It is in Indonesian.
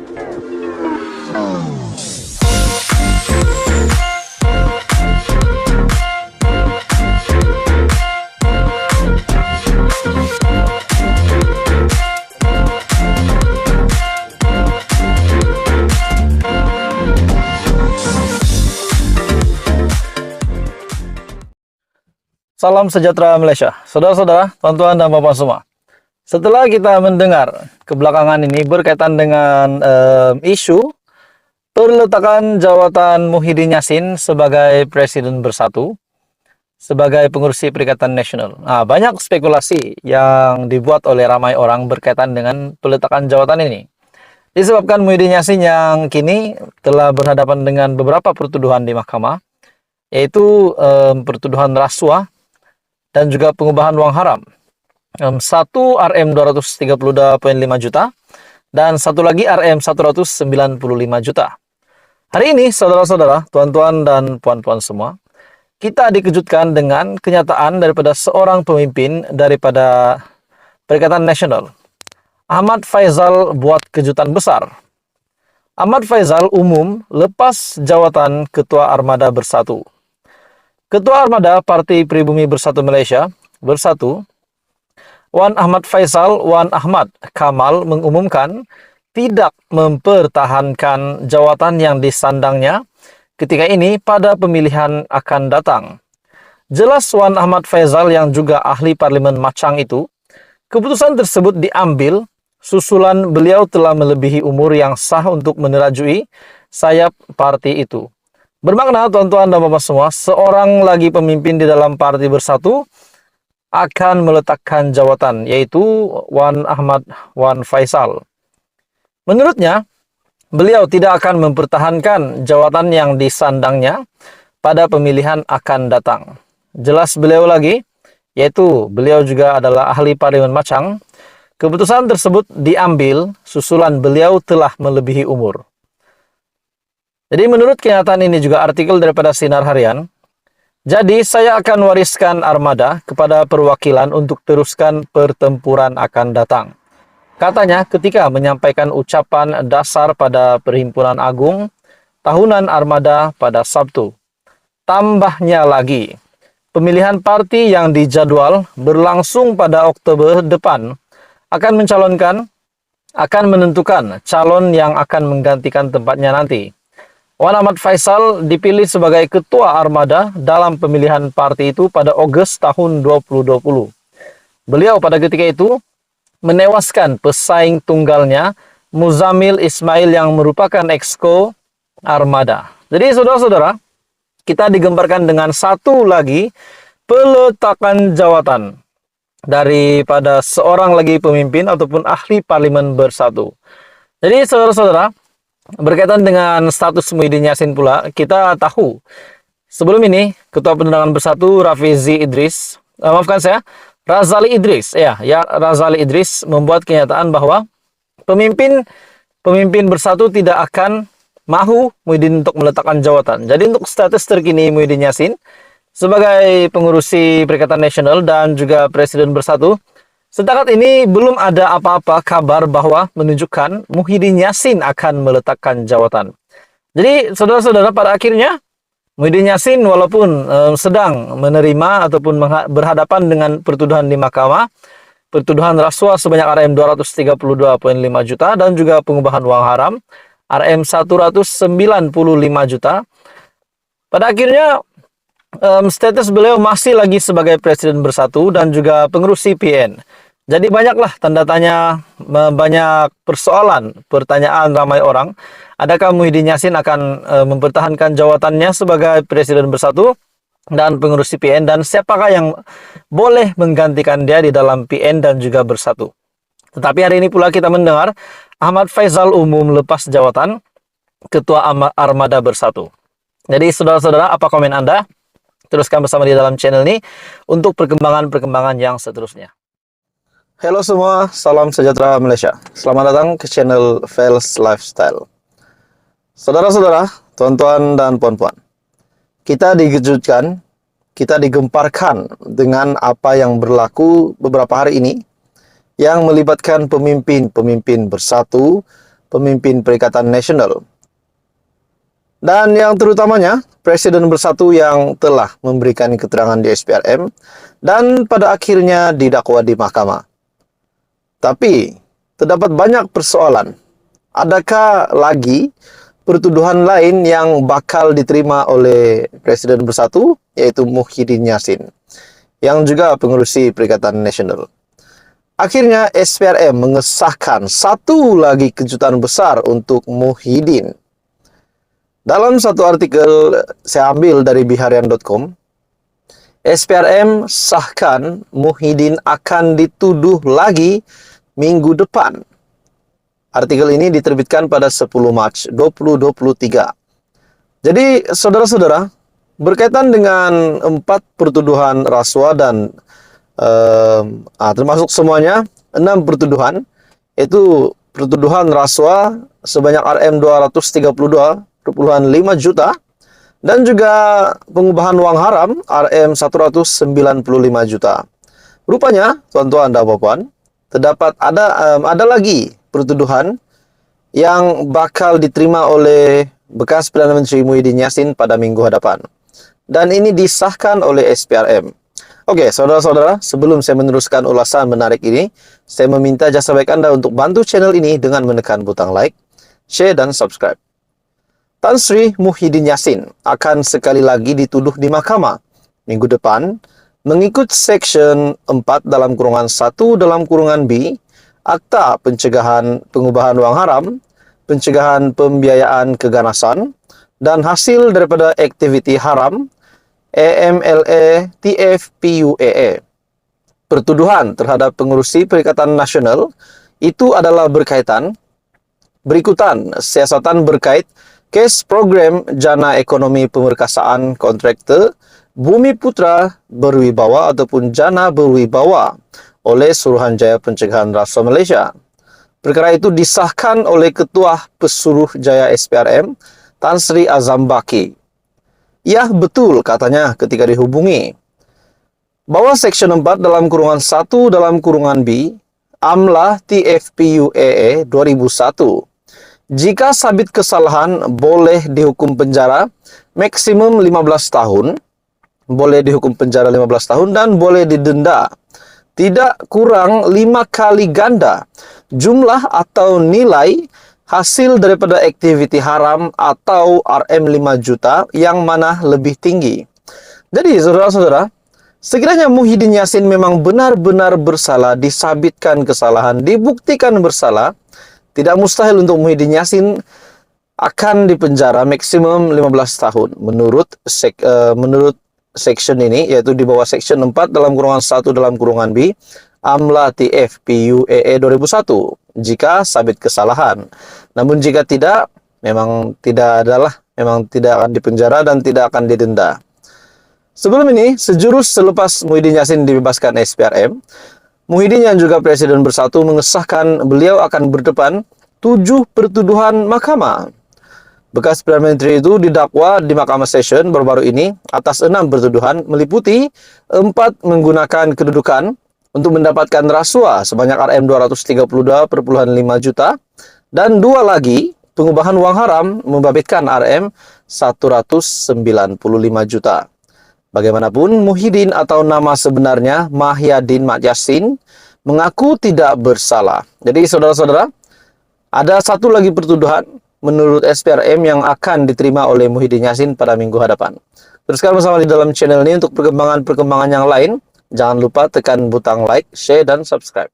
Salam sejahtera Malaysia, saudara-saudara, tuan-tuan dan bapak semua. Setelah kita mendengar kebelakangan ini berkaitan dengan isu perletakan jawatan Muhyiddin Yassin sebagai Presiden Bersatu, sebagai pengurusi Perikatan Nasional. Nah, banyak spekulasi yang dibuat oleh ramai orang berkaitan dengan peletakan jawatan ini. Disebabkan Muhyiddin Yassin yang kini telah berhadapan dengan beberapa pertuduhan di mahkamah, yaitu pertuduhan rasuah dan juga pengubahan uang haram. Satu RM 232,5 juta dan satu lagi RM 195 juta. Hari ini saudara-saudara, tuan-tuan dan puan-puan semua, kita dikejutkan dengan kenyataan daripada seorang pemimpin daripada Perikatan Nasional. Ahmad Faizal buat kejutan besar. Ahmad Faizal umum lepas jawatan Ketua Armada Bersatu. Ketua Armada Parti Pribumi Bersatu Malaysia, Bersatu, Wan Ahmad Faizal Wan Ahmad Kamal mengumumkan tidak mempertahankan jawatan yang disandangnya ketika ini pada pemilihan akan datang. Jelas Wan Ahmad Faizal yang juga ahli Parlimen Machang itu, keputusan tersebut diambil susulan beliau telah melebihi umur yang sah untuk menerajui sayap parti itu. Bermakna, tuan-tuan dan bapak semua, seorang lagi pemimpin di dalam Parti Bersatu akan meletakkan jawatan, yaitu Wan Ahmad Wan Faizal. Menurutnya, beliau tidak akan mempertahankan jawatan yang disandangnya pada pemilihan akan datang. Jelas beliau lagi, yaitu beliau juga adalah ahli Parlimen Machang. Keputusan tersebut diambil susulan beliau telah melebihi umur. Jadi menurut kenyataan ini juga artikel daripada Sinar Harian, jadi saya akan wariskan armada kepada perwakilan untuk teruskan pertempuran akan datang. Katanya ketika menyampaikan ucapan dasar pada Perhimpunan Agung Tahunan Armada pada Sabtu. Tambahnya lagi, pemilihan parti yang dijadwal berlangsung pada Oktober depan akan menentukan calon yang akan menggantikan tempatnya nanti. Wan Ahmad Faizal dipilih sebagai Ketua Armada dalam pemilihan parti itu pada Ogos tahun 2020. Beliau pada ketika itu menewaskan pesaing tunggalnya Muzamil Ismail yang merupakan exco Armada. Jadi saudara-saudara, kita digembarkan dengan satu lagi peletakan jawatan daripada seorang lagi pemimpin ataupun ahli Parlimen Bersatu. Jadi saudara-saudara, berkaitan dengan status Muhyiddin Yassin pula, kita tahu sebelum ini Ketua Penerangan Bersatu Razali Idris membuat kenyataan bahwa pemimpin Bersatu tidak akan mahu Muhyiddin untuk meletakkan jawatan. Jadi untuk status terkini Muhyiddin Yassin sebagai pengurusi Perikatan Nasional dan juga Presiden Bersatu, setakat ini belum ada apa-apa kabar bahwa menunjukkan Muhyiddin Yassin akan meletakkan jawatan. Jadi saudara-saudara, pada akhirnya Muhyiddin Yassin walaupun sedang menerima ataupun berhadapan dengan pertuduhan di mahkamah, pertuduhan rasuah sebanyak RM 232,5 juta dan juga pengubahan uang haram RM 195 juta. Pada akhirnya status beliau masih lagi sebagai Presiden Bersatu dan juga pengurusi PN. Jadi banyaklah tanda tanya, banyak pertanyaan ramai orang. Adakah Muhyiddin Yassin akan mempertahankan jawatannya sebagai Presiden Bersatu dan pengurusi PN, dan siapakah yang boleh menggantikan dia di dalam PN dan juga Bersatu. Tetapi hari ini pula kita mendengar Ahmad Faizal umum lepas jawatan Ketua Armada Bersatu. Jadi saudara-saudara, apa komen Anda? Teruskan bersama di dalam channel ini untuk perkembangan-perkembangan yang seterusnya. Halo semua, salam sejahtera Malaysia. Selamat datang ke channel Fels Lifestyle. Saudara-saudara, tuan-tuan dan puan-puan, kita dikejutkan, kita digemparkan dengan apa yang berlaku beberapa hari ini yang melibatkan pemimpin Bersatu pemimpin Perikatan Nasional. Dan yang terutamanya, Presiden Bersatu yang telah memberikan keterangan di SPRM dan pada akhirnya didakwa di mahkamah. Tapi, terdapat banyak persoalan. Adakah lagi pertuduhan lain yang bakal diterima oleh Presiden Bersatu, yaitu Muhyiddin Yassin, yang juga pengurusi Perikatan Nasional? Akhirnya SPRM mengesahkan satu lagi kejutan besar untuk Muhyiddin. Dalam satu artikel saya ambil dari biharian.com, SPRM sahkan Muhyiddin akan dituduh lagi minggu depan. Artikel ini diterbitkan pada 10 Maret 2023. Jadi, saudara-saudara, berkaitan dengan 4 pertuduhan rasuah dan termasuk semuanya 6 pertuduhan, yaitu pertuduhan rasuah sebanyak Rm232,5 juta dan juga pengubahan uang haram Rm195 juta. Rupanya, tuan-tuan dan puan, terdapat ada lagi pertuduhan yang bakal diterima oleh bekas Perdana Menteri Muhyiddin Yassin pada minggu hadapan. Dan ini disahkan oleh SPRM. Oke, saudara-saudara, sebelum saya meneruskan ulasan menarik ini, saya meminta jasa baik Anda untuk bantu channel ini dengan menekan butang like, share, dan subscribe. Tan Sri Muhyiddin Yassin akan sekali lagi dituduh di mahkamah minggu depan mengikut Section 4 dalam kurungan 1 dalam kurungan B Akta Pencegahan Pengubahan Uang Haram, Pencegahan Pembiayaan Keganasan, dan hasil daripada aktiviti haram AMLA TFPUAA. Pertuduhan terhadap pengurusi Perikatan Nasional itu adalah berikutan siasatan berkait kes program Jana Ekonomi Pemerkasaan Kontraktor Bumi Putra Berwibawa ataupun Jana Berwibawa oleh Suruhanjaya Pencegahan Rasuah Malaysia. Perkara itu disahkan oleh Ketua Pesuruhjaya SPRM, Tan Sri Azam Baki. Ya, betul katanya ketika dihubungi bahwa Section 4 dalam kurungan 1 dalam kurungan B AMLA TFPUAA 2001 jika sabit kesalahan boleh dihukum penjara maksimum 15 tahun, boleh dihukum penjara 15 tahun dan boleh didenda tidak kurang 5 kali ganda jumlah atau nilai hasil daripada aktiviti haram atau Rm 5 juta yang mana lebih tinggi. Jadi, saudara-saudara, sekiranya Muhyiddin Yassin memang benar-benar bersalah, disabitkan kesalahan, dibuktikan bersalah, tidak mustahil untuk Muhyiddin Yassin akan dipenjara maksimum 15 tahun menurut section ini, yaitu di bawah Section 4 dalam kurungan 1 dalam kurungan B AMLA TFPUAA 2001 jika sabit kesalahan. Namun jika tidak, memang tidak akan dipenjara dan tidak akan didenda. Sebelum ini, sejurus selepas Muhyiddin Yassin dibebaskan SPRM, Muhyiddin yang juga Presiden Bersatu mengesahkan beliau akan berdepan 7 pertuduhan mahkamah. Bekas Perdana Menteri itu didakwa di Mahkamah Session baru-baru ini atas 6 pertuduhan meliputi 4 menggunakan kedudukan untuk mendapatkan rasuah sebanyak Rm232,5 juta dan 2 lagi pengubahan uang haram membabitkan Rm195 juta. Bagaimanapun, Muhyiddin atau nama sebenarnya Mahyadin Mat Yassin mengaku tidak bersalah. Jadi, saudara-saudara, ada satu lagi pertuduhan menurut SPRM yang akan diterima oleh Muhyiddin Yassin pada minggu hadapan. Teruskan bersama di dalam channel ini untuk perkembangan-perkembangan yang lain. Jangan lupa tekan butang like, share, dan subscribe.